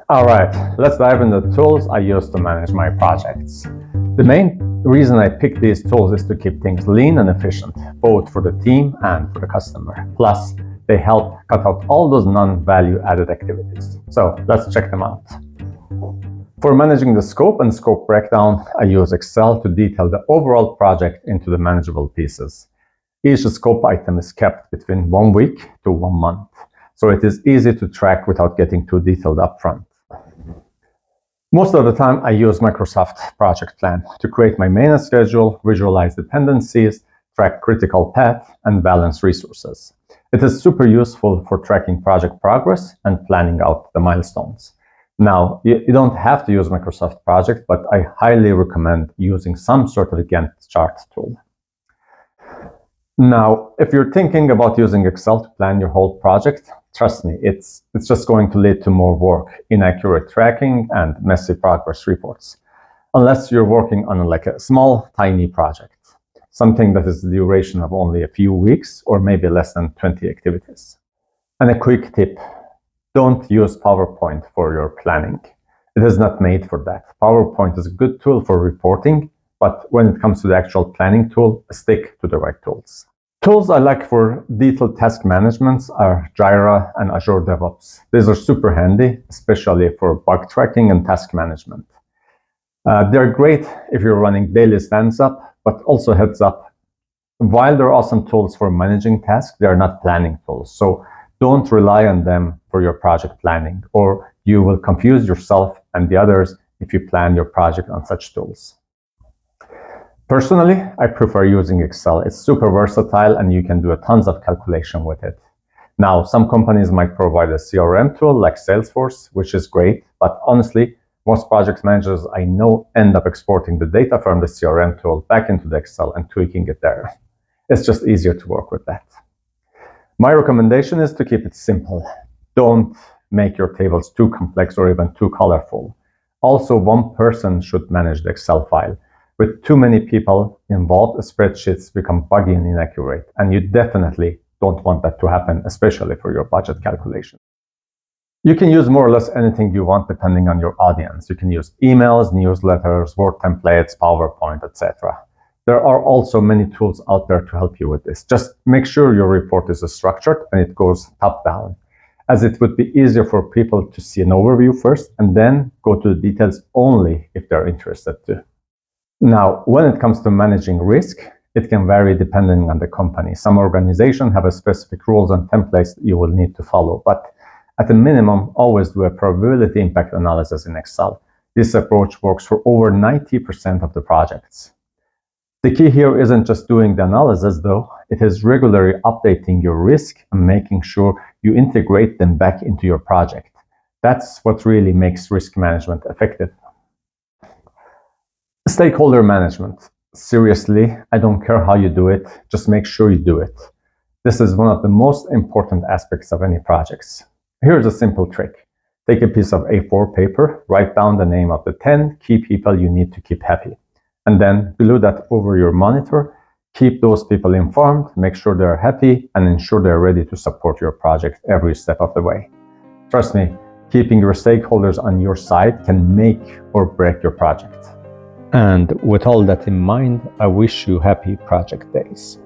All right, let's dive into the tools I use to manage my projects. The main reason I pick these tools is to keep things lean and efficient, both for the team and for the customer. Plus, they help cut out all those non-value added activities. So let's check them out. For managing the scope and scope breakdown, I use Excel to detail the overall project into the manageable pieces. Each scope item is kept between 1 week to 1 month, so it is easy to track without getting too detailed upfront. Most of the time, I use Microsoft Project Plan to create my maintenance schedule, visualize dependencies, track critical path, and balance resources. It is super useful for tracking project progress and planning out the milestones. Now, you don't have to use Microsoft Project, but I highly recommend using some sort of Gantt chart tool. Now, if you're thinking about using Excel to plan your whole project, trust me, it's just going to lead to more work, inaccurate tracking, and messy progress reports. Unless you're working on a small, tiny project, something that is the duration of only a few weeks or maybe less than 20 activities. And a quick tip, don't use PowerPoint for your planning. It is not made for that. PowerPoint is a good tool for reporting, but when it comes to the actual planning tool, stick to the right tools. Tools I like for detailed task management are Jira and Azure DevOps. These are super handy, especially for bug tracking and task management. They're great if you're running daily stand-up, but also heads up. While they're awesome tools for managing tasks, they are not planning tools. So don't rely on them for your project planning, or you will confuse yourself and the others if you plan your project on such tools. Personally, I prefer using Excel. It's super versatile and you can do tons of calculation with it. Now, some companies might provide a CRM tool like Salesforce, which is great, but honestly, most project managers I know end up exporting the data from the CRM tool back into the Excel and tweaking it there. It's just easier to work with that. My recommendation is to keep it simple. Don't make your tables too complex or even too colorful. Also, one person should manage the Excel file. With too many people involved, spreadsheets become buggy and inaccurate, and you definitely don't want that to happen, especially for your budget calculation. You can use more or less anything you want depending on your audience. You can use emails, newsletters, Word templates, PowerPoint, etc. There are also many tools out there to help you with this. Just make sure your report is structured and it goes top down, as it would be easier for people to see an overview first and then go to the details only if they're interested to. Now, when it comes to managing risk, it can vary depending on the company. Some organizations have a specific rules and templates that you will need to follow, but at a minimum, always do a probability impact analysis in Excel. This approach works for over 90% of the projects. The key here isn't just doing the analysis though, it is regularly updating your risk and making sure you integrate them back into your project. That's what really makes risk management effective. Stakeholder management. Seriously, I don't care how you do it, just make sure you do it. This is one of the most important aspects of any projects. Here's a simple trick. Take a piece of A4 paper, write down the name of the 10 key people you need to keep happy, and then glue that over your monitor. Keep those people informed, make sure they're happy, and ensure they're ready to support your project every step of the way. Trust me, keeping your stakeholders on your side can make or break your project. And with all that in mind, I wish you happy project days.